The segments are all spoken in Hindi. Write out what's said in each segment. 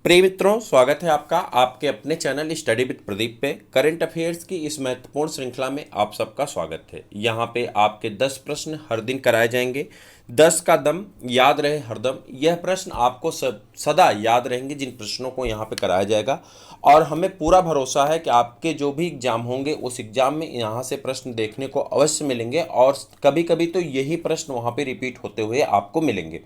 प्रिय मित्रों, स्वागत है आपका आपके अपने चैनल स्टडी विद प्रदीप पे। करंट अफेयर्स की इस महत्वपूर्ण श्रृंखला में आप सबका स्वागत है। यहाँ पे आपके 10 प्रश्न हर दिन कराए जाएंगे। 10 का दम, याद रहे हरदम। यह प्रश्न आपको सदा याद रहेंगे जिन प्रश्नों को यहाँ पे कराया जाएगा, और हमें पूरा भरोसा है कि आपके जो भी एग्जाम होंगे उस एग्जाम में यहाँ से प्रश्न देखने को अवश्य मिलेंगे, और कभी कभी तो यही प्रश्न वहाँ पे रिपीट होते हुए आपको मिलेंगे।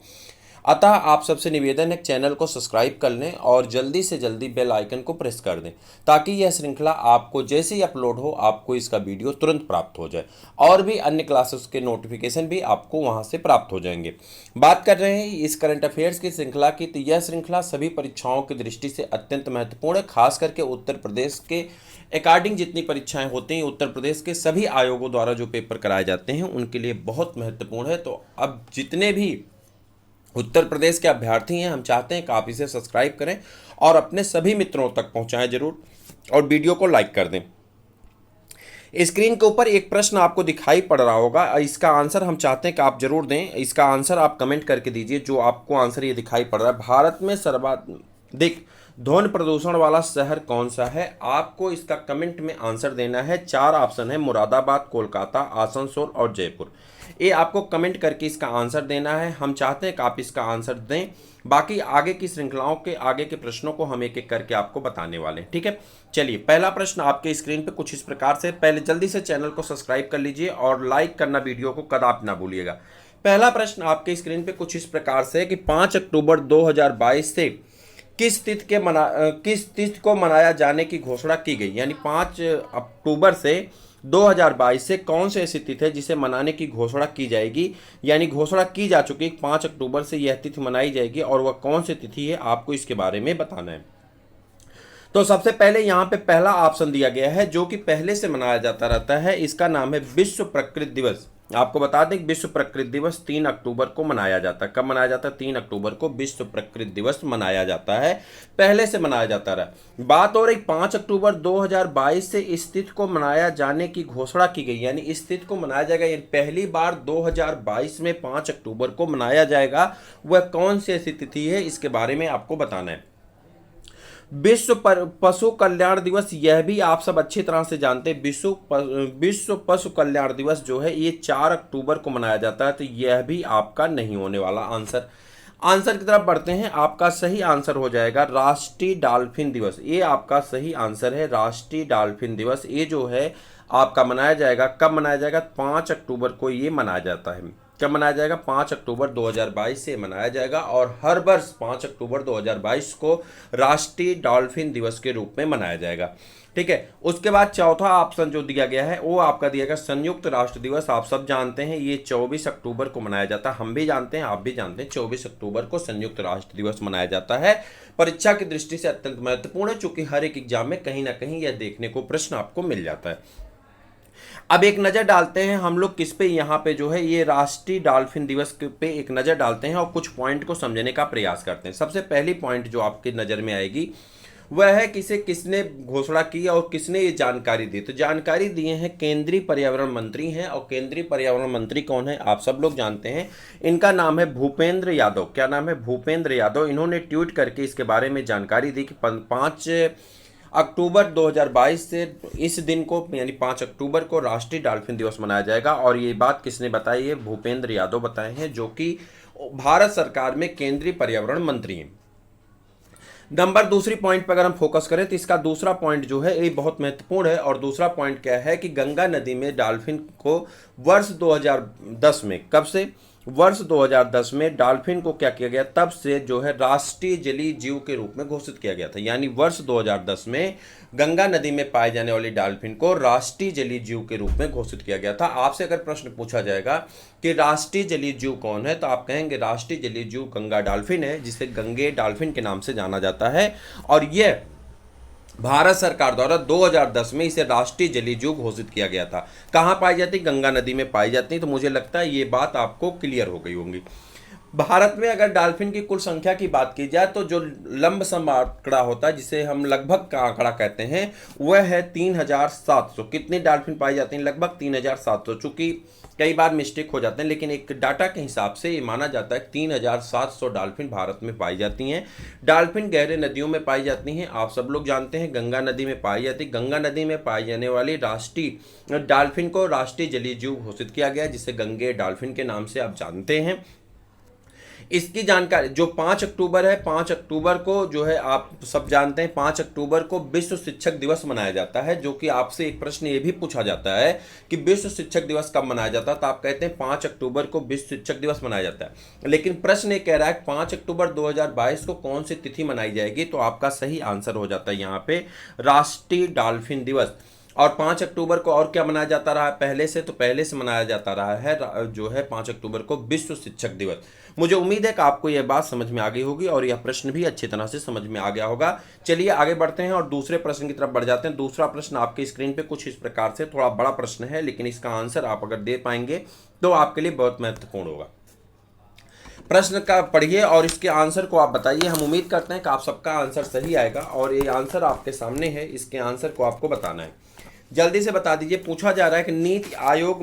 अतः आप सबसे निवेदन है चैनल को सब्सक्राइब कर लें और जल्दी से जल्दी बेल आइकन को प्रेस कर दें, ताकि यह श्रृंखला आपको जैसे ही अपलोड हो आपको इसका वीडियो तुरंत प्राप्त हो जाए, और भी अन्य क्लासेस के नोटिफिकेशन भी आपको वहां से प्राप्त हो जाएंगे। बात कर रहे हैं इस करंट अफेयर्स की श्रृंखला की, तो यह श्रृंखला सभी परीक्षाओं की दृष्टि से अत्यंत महत्वपूर्ण है। खास करके उत्तर प्रदेश के अकॉर्डिंग जितनी परीक्षाएं होती हैं, उत्तर प्रदेश के सभी आयोगों द्वारा जो पेपर कराए जाते हैं उनके लिए बहुत महत्वपूर्ण है। तो अब जितने भी उत्तर प्रदेश के अभ्यर्थी हैं, हम चाहते हैं कि आप इसे सब्सक्राइब करें और अपने सभी मित्रों तक पहुंचाएं जरूर, और वीडियो को लाइक कर दें। स्क्रीन के ऊपर एक प्रश्न आपको दिखाई पड़ रहा होगा, इसका आंसर हम चाहते हैं कि आप जरूर दें। इसका आंसर आप कमेंट करके दीजिए जो आपको आंसर ये दिखाई पड़ रहा है। भारत में सर्वाधिक ध्वनि प्रदूषण वाला शहर कौन सा है? आपको इसका कमेंट में आंसर देना है। 4 ऑप्शन है: मुरादाबाद, कोलकाता, आसनसोल और जयपुर। ये आपको कमेंट करके इसका आंसर देना है। हम चाहते हैं कि आप इसका आंसर दें। बाकी आगे की श्रृंखलाओं के आगे के प्रश्नों को हम एक एक करके आपको बताने वाले हैं, ठीक है। चलिए, पहला प्रश्न आपके स्क्रीन पे कुछ इस प्रकार से। पहले जल्दी से चैनल को सब्सक्राइब कर लीजिए और लाइक करना वीडियो को कदापि ना भूलिएगा। पहला प्रश्न आपके स्क्रीन पे कुछ इस प्रकार से है कि 5 अक्टूबर 2022 से किस तिथि को मनाया जाने की घोषणा की गई? यानी 5 अक्टूबर से 2022 से कौन सी ऐसी तिथि है जिसे मनाने की घोषणा की जाएगी? यानी घोषणा की जा चुकी 5 अक्टूबर से यह तिथि मनाई जाएगी, और वह कौन सी तिथि है आपको इसके बारे में बताना है। तो सबसे पहले यहाँ पे पहला ऑप्शन दिया गया है जो कि पहले से मनाया जाता रहता है। इसका नाम है विश्व प्रकृति दिवस। आपको बता दें कि विश्व प्रकृति दिवस 3 अक्टूबर को मनाया जाता है। कब मनाया जाता है? 3 अक्टूबर को विश्व प्रकृति दिवस मनाया जाता है, पहले से मनाया जाता रहा। बात हो रही 5 अक्टूबर 2022 से इस तिथि को मनाया जाने की घोषणा की गई, यानी इस तिथि को मनाया जाएगा। यानी पहली बार 2022 में 5 अक्टूबर को मनाया जाएगा। वह कौन सी ऐसी तिथि है, इसके बारे में आपको बताना है। विश्व पशु कल्याण दिवस, यह भी आप सब अच्छी तरह से जानते हैं। विश्व पशु कल्याण दिवस जो है ये 4 अक्टूबर को मनाया जाता है, तो यह भी आपका नहीं होने वाला आंसर की तरफ बढ़ते हैं। आपका सही आंसर हो जाएगा राष्ट्रीय डॉल्फिन दिवस। ये आपका सही आंसर है, राष्ट्रीय डॉल्फिन दिवस। ये जो है आपका मनाया जाएगा। कब मनाया जाएगा? 5 अक्टूबर को ये मनाया जाता है। कब मनाया जाएगा? 5 अक्टूबर 2022 से मनाया जाएगा, और हर वर्ष 5 अक्टूबर 2022 को राष्ट्रीय डॉल्फिन दिवस के रूप में मनाया जाएगा, ठीक है। उसके बाद चौथा ऑप्शन जो दिया गया है वो आपका दिया गया संयुक्त राष्ट्र दिवस। आप सब जानते हैं ये 24 अक्टूबर को मनाया जाता है। हम भी जानते हैं, आप भी जानते हैं, 24 अक्टूबर को संयुक्त राष्ट्र दिवस मनाया जाता है। परीक्षा की दृष्टि से अत्यंत महत्वपूर्ण है, चूंकि हर एक एग्जाम में कहीं ना कहीं यह देखने को प्रश्न आपको मिल जाता है। अब एक नज़र डालते हैं हम लोग किस पे, यहाँ पे जो है ये राष्ट्रीय डॉल्फिन दिवस पे एक नज़र डालते हैं और कुछ पॉइंट को समझने का प्रयास करते हैं। सबसे पहली पॉइंट जो आपकी नज़र में आएगी वह है किसने घोषणा की और किसने ये जानकारी दी। तो जानकारी दिए हैं केंद्रीय पर्यावरण मंत्री हैं, और केंद्रीय पर्यावरण मंत्री कौन है आप सब लोग जानते हैं। इनका नाम है भूपेंद्र यादव। क्या नाम है? भूपेंद्र यादव। इन्होंने ट्वीट करके इसके बारे में जानकारी दी कि 5 अक्टूबर 2022 से इस दिन को, यानी 5 अक्टूबर को राष्ट्रीय डॉल्फिन दिवस मनाया जाएगा। और ये बात किसने बताई है? भूपेंद्र यादव बताए हैं, जो कि भारत सरकार में केंद्रीय पर्यावरण मंत्री हैं। नंबर दूसरी पॉइंट पर अगर हम फोकस करें तो इसका दूसरा पॉइंट जो है ये बहुत महत्वपूर्ण है। और दूसरा पॉइंट क्या है कि गंगा नदी में डॉल्फिन को वर्ष 2010 में, कब से? वर्ष 2010 में डॉल्फिन को क्या किया गया? तब से जो है राष्ट्रीय जलीय जीव के रूप में घोषित किया गया था। यानी वर्ष 2010 में गंगा नदी में पाए जाने वाली डॉल्फिन को राष्ट्रीय जलीय जीव के रूप में घोषित किया गया था। आपसे अगर प्रश्न पूछा जाएगा कि राष्ट्रीय जलीय जीव कौन है, तो आप कहेंगे राष्ट्रीय जलीय जीव गंगा डॉल्फिन है, जिसे गंगे डॉल्फिन के नाम से जाना जाता है। और यह भारत सरकार द्वारा 2010 में इसे राष्ट्रीय जलीय जीव घोषित किया गया था। कहाँ पाई जाती? गंगा नदी में पाई जाती है। तो मुझे लगता है ये बात आपको क्लियर हो गई होंगी। भारत में अगर डॉल्फिन की कुल संख्या की बात की जाए तो जो लंबसम आंकड़ा होता है, जिसे हम लगभग का आंकड़ा कहते हैं, वह है 3700। कितनी डॉल्फिन पाई जाती हैं? लगभग 3700। चूंकि कई बार मिस्टेक हो जाते हैं, लेकिन एक डाटा के हिसाब से ये माना जाता है 3700 डॉल्फिन भारत में पाई जाती हैं। डॉल्फिन गहरे नदियों में पाई जाती हैं। आप सब लोग जानते हैं गंगा नदी में पाई जाती है। गंगा नदी में पाई जाने वाली राष्ट्रीय डॉल्फिन को राष्ट्रीय जलीय जीव घोषित किया गया, जिसे गंगे डॉल्फिन के नाम से आप जानते हैं। इसकी जानकारी जो 5 अक्टूबर है, 5 अक्टूबर को जो है आप सब जानते हैं 5 अक्टूबर को विश्व शिक्षक दिवस मनाया जाता है। जो कि आपसे एक प्रश्न ये भी पूछा जाता है कि विश्व शिक्षक दिवस कब मनाया जाता है, तो आप कहते हैं 5 अक्टूबर को विश्व शिक्षक दिवस मनाया जाता है। लेकिन प्रश्न ये कह रहा है 5 अक्टूबर 2022 को कौन सी तिथि मनाई जाएगी, तो आपका सही आंसर हो जाता है यहाँ पे राष्ट्रीय डॉल्फिन दिवस। और 5 अक्टूबर को और क्या मनाया जाता रहा है पहले से, तो पहले से मनाया जाता रहा है जो है 5 अक्टूबर को विश्व शिक्षक दिवस। मुझे उम्मीद है कि आपको यह बात समझ में आ गई होगी और यह प्रश्न भी अच्छी तरह से समझ में आ गया होगा। चलिए आगे बढ़ते हैं और दूसरे प्रश्न की तरफ बढ़ जाते हैं। दूसरा प्रश्न आपकी स्क्रीन पे कुछ इस प्रकार से, थोड़ा बड़ा प्रश्न है, लेकिन इसका आंसर आप अगर दे पाएंगे तो आपके लिए बहुत महत्वपूर्ण होगा। प्रश्न का पढ़िए और इसके आंसर को आप बताइए। हम उम्मीद करते हैं कि आप सबका आंसर सही आएगा और ये आंसर आपके सामने है, इसके आंसर को आपको बताना है। जल्दी से बता दीजिए। पूछा जा रहा है कि नीति आयोग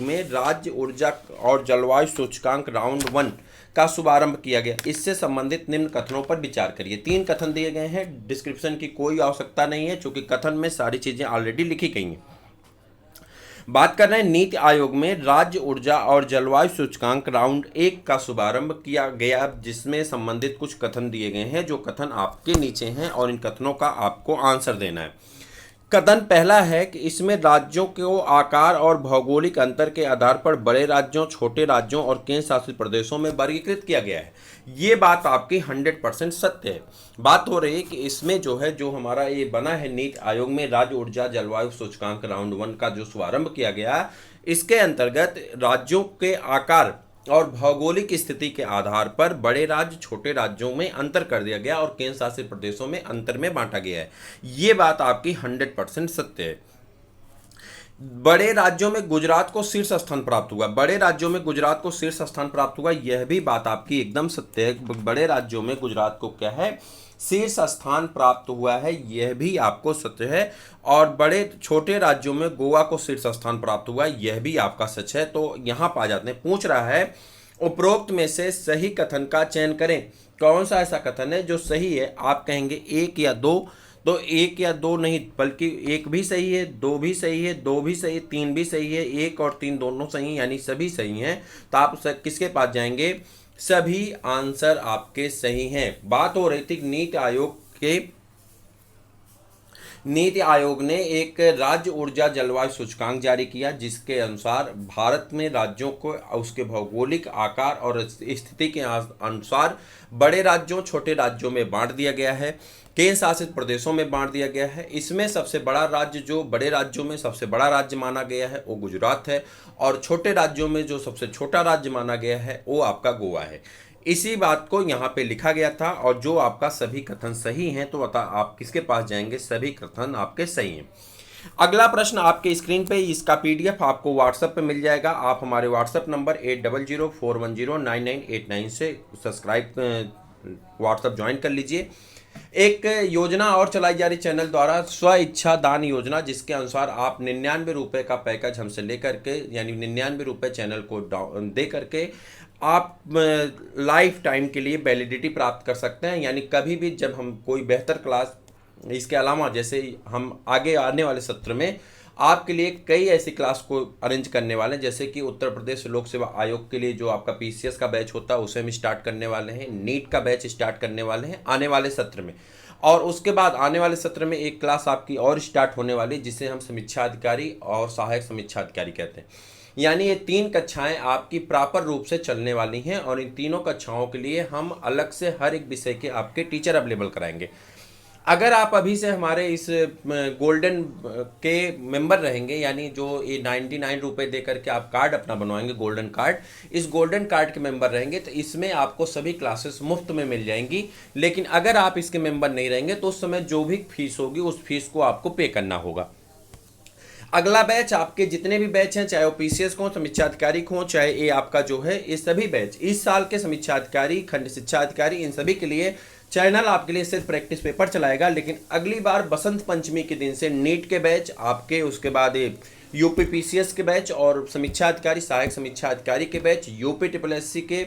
में राज्य ऊर्जा और जलवायु सूचकांक राउंड 1 का शुभारंभ किया गया, इससे संबंधित निम्न कथनों पर विचार करिए। 3 कथन दिए गए हैं, डिस्क्रिप्शन की कोई आवश्यकता नहीं है, क्योंकि कथन में सारी चीजें ऑलरेडी लिखी गई हैं। बात कर रहे हैं नीति आयोग में राज्य ऊर्जा और जलवायु सूचकांक राउंड 1 का शुभारंभ किया गया, जिसमें संबंधित कुछ कथन दिए गए हैं। जो कथन आपके नीचे हैं और इन कथनों का आपको आंसर देना है। कथन पहला है कि इसमें राज्यों को आकार और भौगोलिक अंतर के आधार पर बड़े राज्यों, छोटे राज्यों और केंद्र शासित प्रदेशों में वर्गीकृत किया गया है। ये बात आपकी 100% सत्य है। बात हो रही है कि इसमें जो है, जो हमारा ये बना है नीति आयोग में राज्य ऊर्जा जलवायु सूचकांक राउंड 1 का जो शुभारंभ किया गया, इसके अंतर्गत राज्यों के आकार और भौगोलिक स्थिति के आधार पर बड़े राज्य, छोटे राज्यों में अंतर कर दिया गया और केंद्र शासित प्रदेशों में अंतर में बांटा गया है। ये बात आपकी 100% सत्य है। बड़े राज्यों में गुजरात को शीर्ष स्थान प्राप्त हुआ, यह भी बात आपकी एकदम सत्य है। बड़े राज्यों में गुजरात को क्या है, शीर्ष स्थान प्राप्त हुआ है, यह भी आपको सत्य है। और बड़े छोटे राज्यों में गोवा को शीर्ष स्थान प्राप्त हुआ, यह भी आपका सच है। तो यहाँ पा जाते हैं, पूछ रहा है उपरोक्त में से सही कथन का चयन करें। कौन सा ऐसा कथन है जो सही है? आप कहेंगे 1 या 2, तो 1 या 2 नहीं, बल्कि 1 भी सही है, 2 भी सही है, 2 भी सही है, 3 भी सही है, 1 और 3 दोनों सही, यानी सभी सही हैं। तो आप किसके पास जाएंगे? सभी आंसर आपके सही हैं। बात हो रही थी नीति आयोग ने एक राज्य ऊर्जा जलवायु सूचकांक जारी किया, जिसके अनुसार भारत में राज्यों को उसके भौगोलिक आकार और स्थिति के अनुसार बड़े राज्यों, छोटे राज्यों में बांट दिया गया है, केंद्र शासित प्रदेशों में बांट दिया गया है। इसमें सबसे बड़ा राज्य, जो बड़े राज्यों में सबसे बड़ा राज्य माना गया है, वो गुजरात है, और छोटे राज्यों में जो सबसे छोटा राज्य माना गया है वो आपका गोवा है। इसी बात को यहाँ पे लिखा गया था और जो आपका सभी कथन सही हैं, तो बता आप किसके पास जाएंगे? सभी कथन आपके सही हैं। अगला प्रश्न आपके स्क्रीन पे, इसका पीडीएफ आपको व्हाट्सएप पे मिल जाएगा। आप हमारे व्हाट्सएप नंबर 8004109989 से सब्सक्राइब व्हाट्सएप ज्वाइन कर लीजिए। एक योजना और चलाई जा रही चैनल द्वारा, स्व इच्छा दान योजना, जिसके अनुसार आप 99 रुपये का पैकेज हमसे लेकर के, यानी 99 रुपये चैनल को दे करके आप लाइफ टाइम के लिए वैलिडिटी प्राप्त कर सकते हैं। यानी कभी भी जब हम कोई बेहतर क्लास, इसके अलावा जैसे हम आगे आने वाले सत्र में आपके लिए कई ऐसी क्लास को अरेंज करने वाले हैं, जैसे कि उत्तर प्रदेश लोक सेवा आयोग के लिए जो आपका पीसीएस का बैच होता है उसे हम स्टार्ट करने वाले हैं, नीट का बैच स्टार्ट करने वाले हैं आने वाले सत्र में। और उसके बाद आने वाले सत्र में एक क्लास आपकी और स्टार्ट होने वाली, जिसे हम समीक्षा अधिकारी और सहायक समीक्षा अधिकारी कहते हैं। यानी ये 3 कक्षाएं आपकी प्रॉपर रूप से चलने वाली हैं और इन तीनों कक्षाओं के लिए हम अलग से हर एक विषय के आपके टीचर अवेलेबल कराएंगे। अगर आप अभी से हमारे इस गोल्डन के मेंबर रहेंगे, यानी जो ये 99 रुपये दे करके आप कार्ड अपना बनवाएंगे, गोल्डन कार्ड, इस गोल्डन कार्ड के मेंबर रहेंगे तो इसमें आपको सभी क्लासेस मुफ्त में मिल जाएंगी। लेकिन अगर आप इसके मेंबर नहीं रहेंगे तो उस समय जो भी फीस होगी उस फीस को आपको पे करना होगा। अगला बैच आपके जितने भी बैच हैं, चाहे वो पीसीएस को समीक्षा अधिकारी हो, चाहे ये आपका जो है ये सभी बैच इस साल के समीक्षा अधिकारी, खंड शिक्षा अधिकारी, इन सभी के लिए चैनल आपके लिए सिर्फ प्रैक्टिस पेपर चलाएगा। लेकिन अगली बार बसंत पंचमी के दिन से नीट के बैच आपके, उसके बाद यूपी पीसीएस के बैच और समीक्षा अधिकारी, सहायक समीक्षा अधिकारी के बैच, यूपी ट्रिपल एससी के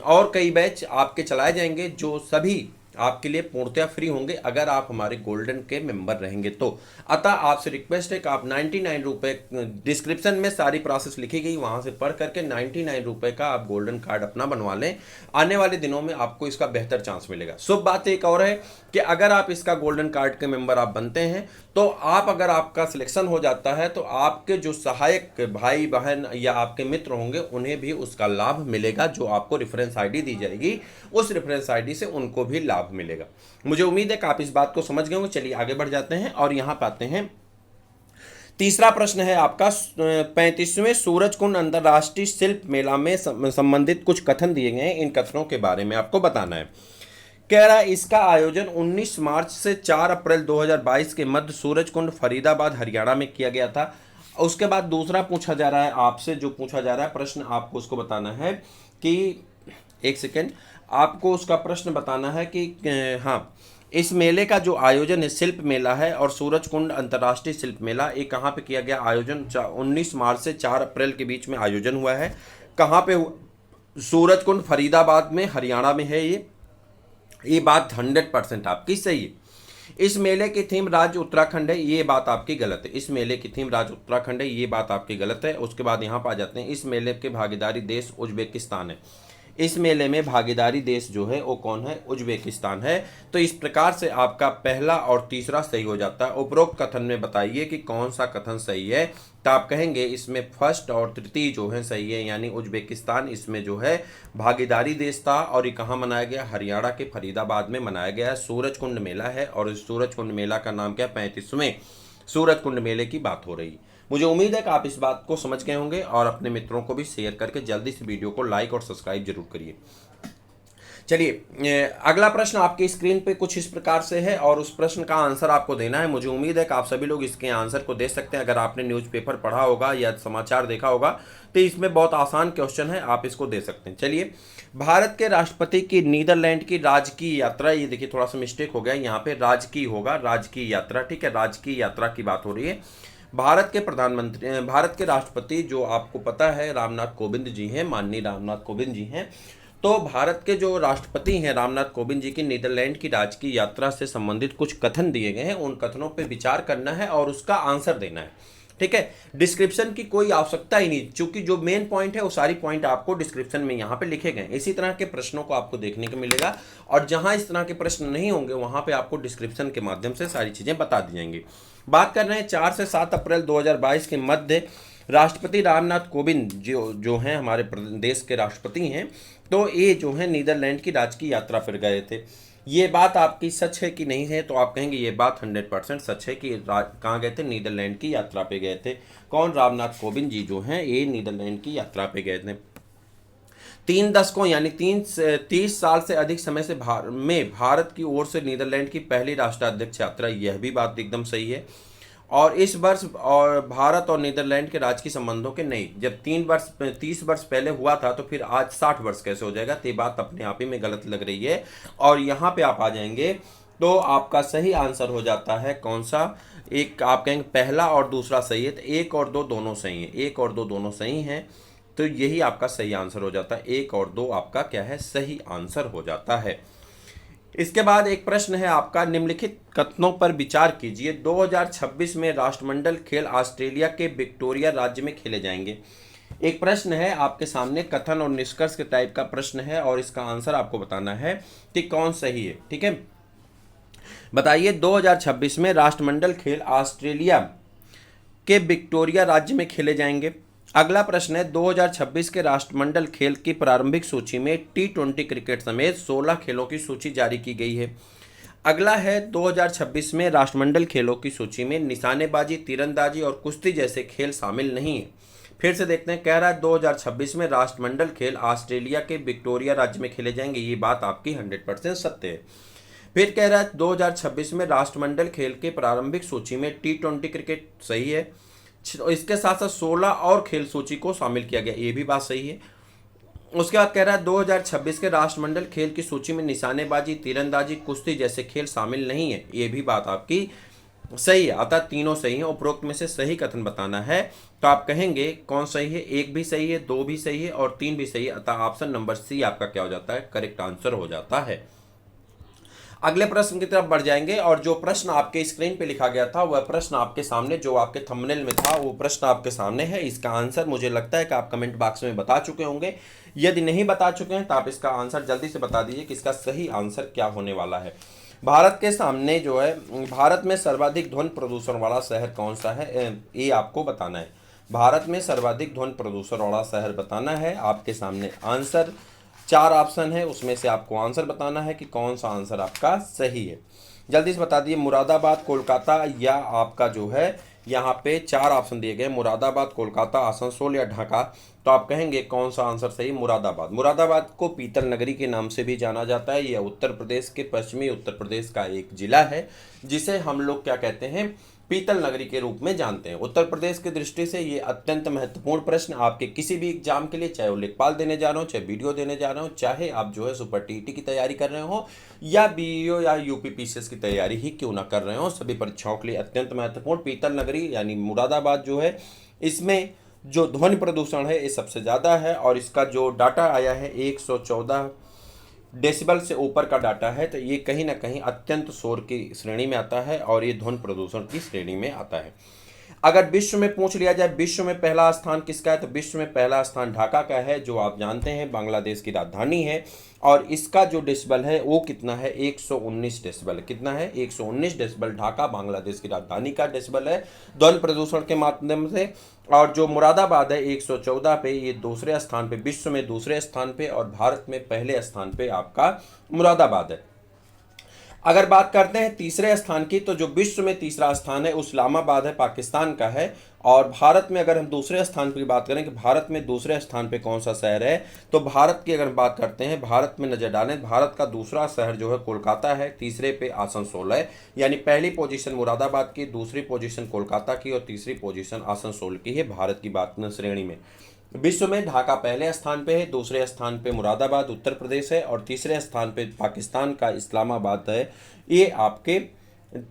और कई बैच आपके चलाए जाएंगे, जो सभी आपके लिए पूर्णतया फ्री होंगे अगर आप हमारे गोल्डन के मेंबर रहेंगे तो। अतः आपसे रिक्वेस्ट है कि आप 99 रुपये, डिस्क्रिप्शन में सारी प्रोसेस लिखी गई, वहां से पढ़ करके 99 रुपये का आप गोल्डन कार्ड अपना बनवा लें। आने वाले दिनों में आपको इसका बेहतर चांस मिलेगा। शुभ बात एक और है कि अगर आप इसका गोल्डन कार्ड के मेंबर आप बनते हैं तो आप, अगर आपका सिलेक्शन हो जाता है तो आपके जो सहायक भाई बहन या आपके मित्र होंगे उन्हें भी उसका लाभ मिलेगा। जो आपको रेफरेंस आईडी दी जाएगी उस रेफरेंस आईडी से उनको भी लाभ मिलेगा। मुझे उम्मीद है कि आप इस बात को समझ गए होंगे। चलिए आगे बढ़ जाते हैं और यहां पर आते हैं। तीसरा प्रश्न है आपका 35वें सूरजकुंड अंतर्राष्ट्रीय शिल्प मेला में संबंधित कुछ कथन दिए गए हैं, इन कथनों के बारे में आपको बताना है। कह रहा है इसका आयोजन 19 मार्च से 4 अप्रैल 2022 के मध्य सूरजकुंड फरीदाबाद हरियाणा में किया गया था। उसके बाद दूसरा पूछा जा रहा है आपसे, जो पूछा जा रहा है प्रश्न, आपको उसको बताना है कि एक सेकेंड, आपको उसका प्रश्न बताना है कि हाँ, इस मेले का जो आयोजन है शिल्प मेला है और सूरजकुंड अंतर्राष्ट्रीय शिल्प मेला, ये कहाँ पे किया गया आयोजन? 19 मार्च से 4 अप्रैल के बीच में आयोजन हुआ है। कहाँ पे हुआ? सूरजकुंड फरीदाबाद में, हरियाणा में है ये बात 100% आपकी सही है। इस मेले की थीम राज्य उत्तराखंड है, ये बात आपकी गलत है। इस मेले की थीम राज्य उत्तराखंड है, ये बात आपकी गलत है। उसके बाद यहाँ पर आ जाते हैं, इस मेले के भागीदारी देश उज्बेकिस्तान है। इस मेले में भागीदारी देश जो है वो कौन है? उज्बेकिस्तान है। तो इस प्रकार से आपका पहला और तीसरा सही हो जाता है। उपरोक्त कथन में बताइए कि कौन सा कथन सही है, तो आप कहेंगे इसमें फर्स्ट और तृतीय जो है सही है, यानी उज्बेकिस्तान इसमें जो है भागीदारी देश था। और ये कहाँ मनाया गया? हरियाणा के फरीदाबाद में मनाया गया। सूरजकुंड मेला है और इस सूरजकुंड मेला का नाम क्या? 35वें सूरजकुंड मेले की बात हो रही है। मुझे उम्मीद है कि आप इस बात को समझ गए होंगे और अपने मित्रों को भी शेयर करके जल्दी से वीडियो को लाइक और सब्सक्राइब जरूर करिए। चलिए अगला प्रश्न आपकी स्क्रीन पे कुछ इस प्रकार से है और उस प्रश्न का आंसर आपको देना है। मुझे उम्मीद है कि आप सभी लोग इसके आंसर को दे सकते हैं। अगर आपने न्यूज़पेपर पढ़ा होगा या समाचार देखा होगा तो इसमें बहुत आसान क्वेश्चन है, आप इसको दे सकते हैं। चलिए, भारत के राष्ट्रपति की नीदरलैंड की राजकीय यात्रा, ये देखिए थोड़ा सा मिस्टेक हो गया, यहाँ पे राजकीय होगा, राजकीय यात्रा, ठीक है, राजकीय यात्रा की बात हो रही है। भारत के प्रधानमंत्री, भारत के राष्ट्रपति जो आपको पता है रामनाथ कोविंद जी हैं, माननीय रामनाथ कोविंद जी हैं। तो भारत के जो राष्ट्रपति हैं रामनाथ कोविंद जी की नीदरलैंड की राजकीय यात्रा से संबंधित कुछ कथन दिए गए हैं, उन कथनों पर विचार करना है और उसका आंसर देना है, ठीक है। डिस्क्रिप्शन की कोई आवश्यकता ही नहीं, क्योंकि जो मेन पॉइंट है वो सारी पॉइंट आपको डिस्क्रिप्शन में यहाँ पे लिखे गए। इसी तरह के प्रश्नों को आपको देखने को मिलेगा और जहाँ इस तरह के प्रश्न नहीं होंगे वहाँ पे आपको डिस्क्रिप्शन के माध्यम से सारी चीज़ें बता दी जाएंगी। बात कर रहे हैं 4 से 7 अप्रैल 2022 के मध्य राष्ट्रपति रामनाथ कोविंद जो हैं हमारे देश के राष्ट्रपति हैं, तो ये जो है नीदरलैंड की राजकीय यात्रा पर गए थे। ये बात आपकी सच है कि नहीं है? तो आप कहेंगे ये बात 100% सच है कि कहाँ गए थे? नीदरलैंड की यात्रा पे गए थे। कौन? रामनाथ कोविंद जी जो हैं ये नीदरलैंड की यात्रा पे गए थे। 3 दशकों यानी 30 साल से अधिक समय से भारत की ओर से नीदरलैंड की पहली राष्ट्राध्यक्ष यात्रा, यह भी बात एकदम सही है। और इस वर्ष और भारत और नीदरलैंड के राजकीय संबंधों के नहीं, जब 30 वर्ष पहले हुआ था तो फिर आज 60 वर्ष कैसे हो जाएगा? तो ये बात अपने आप ही में गलत लग रही है। और यहाँ पे आप आ जाएंगे तो आपका सही आंसर हो जाता है कौन सा? एक आप कहेंगे पहला और दूसरा सही है, तो 1 और 2 दोनों सही है, 1 और 2 दोनों सही हैं, तो यही आपका सही आंसर हो जाता है। 1 और 2 आपका क्या है? सही आंसर हो जाता है। इसके बाद एक प्रश्न है आपका, निम्नलिखित कथनों पर विचार कीजिए। 2026 में राष्ट्रमंडल खेल ऑस्ट्रेलिया के विक्टोरिया राज्य में खेले जाएंगे। एक प्रश्न है आपके सामने, कथन और निष्कर्ष के टाइप का प्रश्न है और इसका आंसर आपको बताना है कि कौन सही है, ठीक है। बताइए 2026 में राष्ट्रमंडल खेल ऑस्ट्रेलिया के विक्टोरिया राज्य में खेले जाएंगे। अगला प्रश्न है, 2026 के राष्ट्रमंडल खेल की प्रारंभिक सूची में T20 क्रिकेट समेत 16 खेलों की सूची जारी की गई है। अगला है, 2026 में राष्ट्रमंडल खेलों की सूची में निशानेबाजी, तीरंदाजी और कुश्ती जैसे खेल शामिल नहीं है। फिर से देखते हैं, कह रहा है 2026 में राष्ट्रमंडल खेल ऑस्ट्रेलिया के विक्टोरिया राज्य में खेले जाएंगे। ये बात आपकी 100% सत्य है। फिर कह रहा है 2026 में राष्ट्रमंडल खेल के प्रारंभिक सूची में T20 क्रिकेट सही है। इसके साथ साथ 16 और खेल सूची को शामिल किया गया, ये भी बात सही है। उसके बाद कह रहा है 2026 के राष्ट्रमंडल खेल की सूची में निशानेबाजी, तीरंदाजी, कुश्ती जैसे खेल शामिल नहीं है, ये भी बात आपकी सही है। अतः तीनों सही है। उपरोक्त में से सही कथन बताना है, तो आप कहेंगे कौन सही है। एक भी सही है, दो भी सही है और तीन भी सही है। अतः ऑप्शन नंबर सी आपका क्या हो जाता है, करेक्ट आंसर हो जाता है। अगले प्रश्न की तरफ बढ़ जाएंगे और जो प्रश्न आपके स्क्रीन पे लिखा गया था वह प्रश्न आपके सामने, जो आपके थंबनेल में था वो प्रश्न आपके सामने है। इसका आंसर मुझे लगता है कि आप कमेंट बॉक्स में बता चुके होंगे। यदि नहीं बता चुके हैं तो आप इसका आंसर जल्दी से बता दीजिए कि इसका सही आंसर क्या होने वाला है। भारत के सामने जो है, भारत में सर्वाधिक ध्वनि प्रदूषण वाला शहर कौन सा है, ये आपको बताना है। भारत में सर्वाधिक ध्वनि प्रदूषण वाला शहर बताना है। आपके सामने आंसर 4 ऑप्शन है, उसमें से आपको आंसर बताना है कि कौन सा आंसर आपका सही है। जल्दी से बता दिए, मुरादाबाद, कोलकाता या आपका जो है यहाँ पे 4 ऑप्शन दिए गए, मुरादाबाद, कोलकाता, आसनसोल या ढाका। तो आप कहेंगे कौन सा आंसर सही, मुरादाबाद। मुरादाबाद को पीतल नगरी के नाम से भी जाना जाता है। यह उत्तर प्रदेश के पश्चिमी उत्तर प्रदेश का एक जिला है जिसे हम लोग क्या कहते हैं, पीतल नगरी के रूप में जानते हैं। उत्तर प्रदेश की दृष्टि से ये अत्यंत महत्वपूर्ण प्रश्न आपके किसी भी एग्जाम के लिए, चाहे वो लेखपाल देने जा रहे हो, चाहे वीडियो देने जा रहे हो, चाहे आप जो है सुपर टीटी की तैयारी कर रहे हो या बीईओ या यूपीपीसीएस की तैयारी ही क्यों ना कर रहे हो, सभी परीक्षाओं के लिए अत्यंत महत्वपूर्ण पीतल नगरी यानी मुरादाबाद जो है, इसमें जो ध्वनि प्रदूषण है ये सबसे ज़्यादा है और इसका जो डाटा आया है 114 डेसिबल से ऊपर का डाटा है। तो ये कहीं ना कहीं अत्यंत शोर की श्रेणी में आता है और ये ध्वनि प्रदूषण की श्रेणी में आता है। अगर विश्व में पूछ लिया जाए विश्व में पहला स्थान किसका है, तो विश्व में पहला स्थान ढाका का है, जो आप जानते हैं बांग्लादेश की राजधानी है। और इसका जो डेसिबल है वो कितना है, 119 डेसिबल। कितना है, 119 डेसिबल। ढाका बांग्लादेश की राजधानी का डेसिबल है ध्वनि प्रदूषण के माध्यम से। और जो मुरादाबाद है 114 पे, ये दूसरे स्थान पे, विश्व में दूसरे स्थान पे और भारत में पहले स्थान पे आपका मुरादाबाद है। अगर बात करते हैं तीसरे स्थान की, तो जो विश्व में तीसरा स्थान है इस्लामाबाद है, पाकिस्तान का है। और भारत में अगर हम दूसरे स्थान की बात करें कि भारत में दूसरे स्थान पे कौन सा शहर है, तो भारत की अगर बात करते हैं, भारत में नजर डालें, भारत का दूसरा शहर जो है कोलकाता है, तीसरे पे आसनसोल है। यानी पहली पोजीशन मुरादाबाद की, दूसरी पोजीशन कोलकाता की और तीसरी पोजीशन आसनसोल की है भारत की बात श्रेणी में। विश्व में ढाका पहले स्थान पे है, दूसरे स्थान पे मुरादाबाद उत्तर प्रदेश है और तीसरे स्थान पे पाकिस्तान का इस्लामाबाद है। ये आपके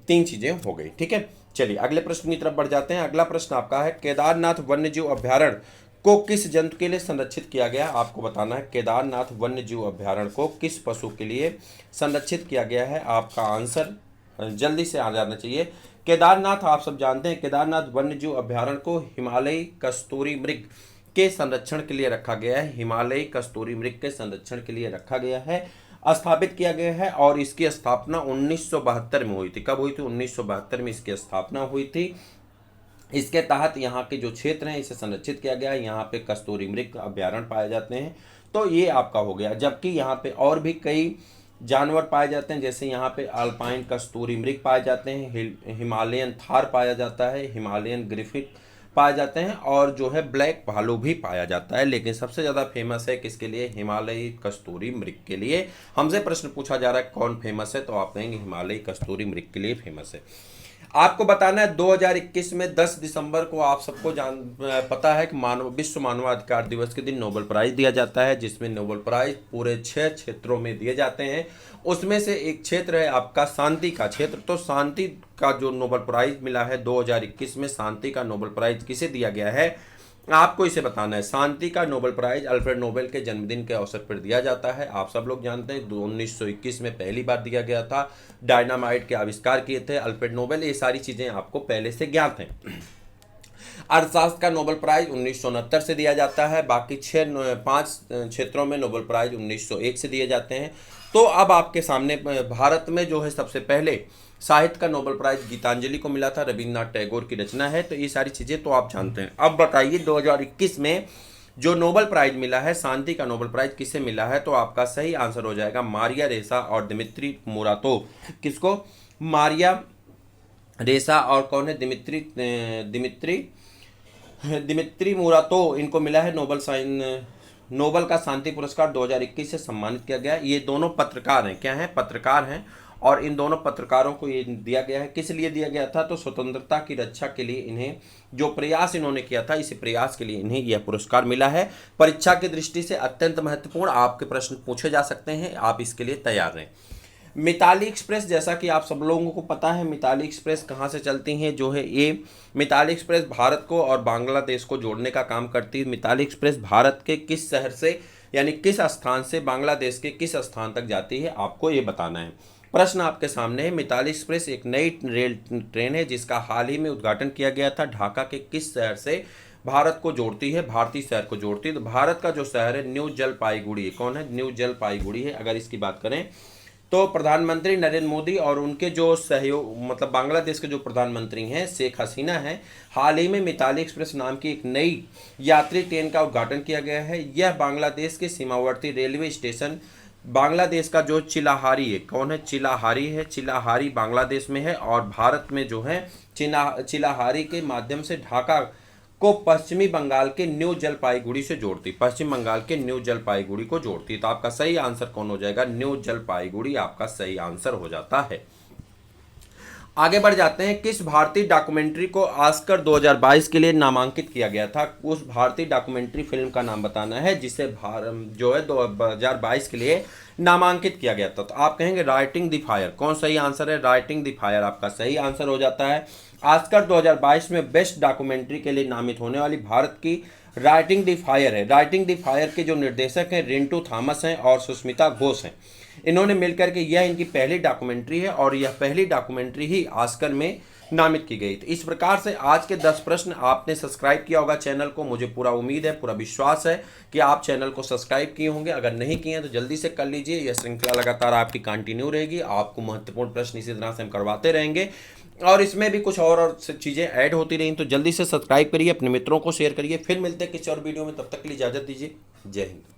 3 चीजें हो गई। ठीक है, चलिए अगले प्रश्न की तरफ बढ़ जाते हैं। अगला प्रश्न आपका है, केदारनाथ वन्यजीव अभ्यारण्य को किस जंतु के लिए संरक्षित किया गया। आपको बताना है केदारनाथ वन्यजीव अभ्यारण्य को किस पशु के लिए संरक्षित किया गया है। आपका आंसर जल्दी से आ जाना चाहिए। केदारनाथ आप सब जानते हैं, केदारनाथ वन्यजीव अभ्यारण्य को हिमालयी कस्तूरी मृग के संरक्षण के लिए रखा गया है। हिमालयी कस्तूरी मृग के संरक्षण के लिए रखा गया है, स्थापित किया गया है। और इसकी स्थापना 1972 में हुई थी। कब हुई थी, 1972 में इसकी स्थापना हुई थी। इसके तहत यहाँ के जो क्षेत्र हैं इसे संरक्षित किया गया है। यहाँ पे कस्तूरी मृग अभ्यारण्य पाए जाते हैं, तो ये आपका हो गया। जबकि यहाँ पे और भी कई जानवर पाए जाते हैं, जैसे यहाँ पे अल्पाइन कस्तूरी मृग पाए जाते हैं, हिमालयन थार पाया जाता है, हिमालयन ग्रिफिट पाए जाते हैं और जो है ब्लैक भालू भी पाया जाता है। लेकिन सबसे ज़्यादा फेमस है किसके लिए, हिमालयी कस्तूरी मृग के लिए। हमसे प्रश्न पूछा जा रहा है कौन फेमस है, तो आप कहेंगे हिमालयी कस्तूरी मृग के लिए फेमस है। आपको बताना है 2021 में 10 दिसंबर को आप सबको पता है कि विश्व मानवाधिकार दिवस के दिन नोबेल प्राइज दिया जाता है, जिसमें नोबेल प्राइज पूरे 6 क्षेत्रों में दिए जाते हैं। उसमें से एक क्षेत्र है आपका शांति का क्षेत्र। तो शांति का जो नोबेल प्राइज मिला है 2021 में, शांति का नोबेल प्राइज किसे दिया गया है, आपको इसे बताना है। शांति का नोबेल प्राइज अल्फ्रेड नोबेल के जन्मदिन के अवसर पर दिया जाता है। आप सब लोग जानते हैं 1921 में पहली बार दिया गया था। डायनामाइट के आविष्कार किए थे अल्फ्रेड नोबेल। ये सारी चीजें आपको पहले से ज्ञात हैं। अर्थशास्त्र का नोबेल प्राइज 1969 से दिया जाता है। बाकी 5 क्षेत्रों में नोबेल प्राइज 1901 से दिए जाते हैं। तो अब आपके सामने भारत में जो है सबसे पहले साहित्य का नोबेल प्राइज गीतांजलि को मिला था, रविन्द्रनाथ टैगोर की रचना है। तो ये सारी चीजें तो आप जानते हैं। अब बताइए 2021 में जो नोबेल प्राइज मिला है, शांति का नोबेल प्राइज किसे मिला है, तो आपका सही आंसर हो जाएगा मारिया रेसा और दिमित्री मुरातोव। किसको, मारिया रेसा और कौन है, दिमित्री मुरातोव। इनको मिला है नोबेल का शांति पुरस्कार 2021 से सम्मानित किया गया। ये दोनों पत्रकार हैं, क्या हैं, पत्रकार हैं और इन दोनों पत्रकारों को ये दिया गया है। किस लिए दिया गया था? तो स्वतंत्रता की रक्षा के लिए इन्हें जो प्रयास इन्होंने किया था, इसी प्रयास के लिए इन्हें यह पुरस्कार मिला है। परीक्षा की दृष्टि से अत्यंत महत्वपूर्ण आपके प्रश्न पूछे जा सकते हैं, आप इसके लिए तैयार रहें। मिताली एक्सप्रेस, जैसा कि आप सब लोगों को पता है, मिताली एक्सप्रेस कहाँ से चलती हैं? जो है ये मिताली एक्सप्रेस भारत को और बांग्लादेश को जोड़ने का काम करती है। मिताली एक्सप्रेस भारत के किस शहर से यानी किस स्थान से बांग्लादेश के किस स्थान तक जाती है, आपको ये बताना है। प्रश्न आपके सामने है। मिताली एक्सप्रेस एक नई रेल ट्रेन है जिसका हाल ही में उद्घाटन किया गया था। ढाका के किस शहर से भारत को जोड़ती है? भारतीय शहर को जोड़ती है। तो भारत का जो शहर है न्यू जलपाईगुड़ी, कौन है? न्यू जलपाईगुड़ी है। अगर इसकी बात करें तो प्रधानमंत्री नरेंद्र मोदी और उनके जो सहयोग मतलब बांग्लादेश के जो प्रधानमंत्री हैं शेख हसीना हैं, हाल ही में मिताली एक्सप्रेस नाम की एक नई यात्री ट्रेन का उद्घाटन किया गया है। यह बांग्लादेश के सीमावर्ती रेलवे स्टेशन बांग्लादेश का जो चिलाहारी है, कौन है? चिलाहारी है। चिलाहारी बांग्लादेश में है और भारत में जो है चिलाहारी के माध्यम से ढाका को पश्चिमी बंगाल के न्यू जलपाईगुड़ी से जोड़ती, पश्चिम बंगाल के न्यू जलपाईगुड़ी को जोड़ती। तो आपका सही आंसर कौन हो जाएगा? न्यू जलपाईगुड़ी आपका सही आंसर हो जाता है। आगे बढ़ जाते हैं। किस भारतीय डॉक्यूमेंट्री को ऑस्कर 2022 के लिए नामांकित किया गया था? उस भारतीय डॉक्यूमेंट्री फिल्म का नाम बताना है जिसे जो है 2022 के लिए नामांकित किया गया था। तो आप कहेंगे राइटिंग द फायर। कौन सही आंसर है? राइटिंग द फायर आपका सही आंसर हो जाता है। ऑस्कर 2022 में बेस्ट डॉक्यूमेंट्री के लिए नामित होने वाली भारत की राइटिंग द फायर है। राइटिंग द फायर के जो निर्देशक हैं रिंटू थॉमस हैं और सुष्मिता घोष हैं। इन्होंने मिलकर के यह इनकी पहली डॉक्यूमेंट्री है और यह पहली डॉक्यूमेंट्री ही ऑस्कर में नामित की गई। तो इस प्रकार से आज के 10 प्रश्न आपने सब्सक्राइब किया होगा चैनल को। मुझे पूरा उम्मीद है, पूरा विश्वास है कि आप चैनल को सब्सक्राइब किए होंगे। अगर नहीं किए हैं तो जल्दी से कर लीजिए। यह श्रृंखला लगातार आपकी कंटिन्यू रहेगी। आपको महत्वपूर्ण प्रश्न इसी तरह से हम करवाते रहेंगे और इसमें भी कुछ और चीज़ें ऐड होती रहीं। तो जल्दी से सब्सक्राइब करिए, अपने मित्रों को शेयर करिए। फिर मिलते हैं किसी और वीडियो में, तब तक के लिए इजाज़त दीजिए। जय हिंद।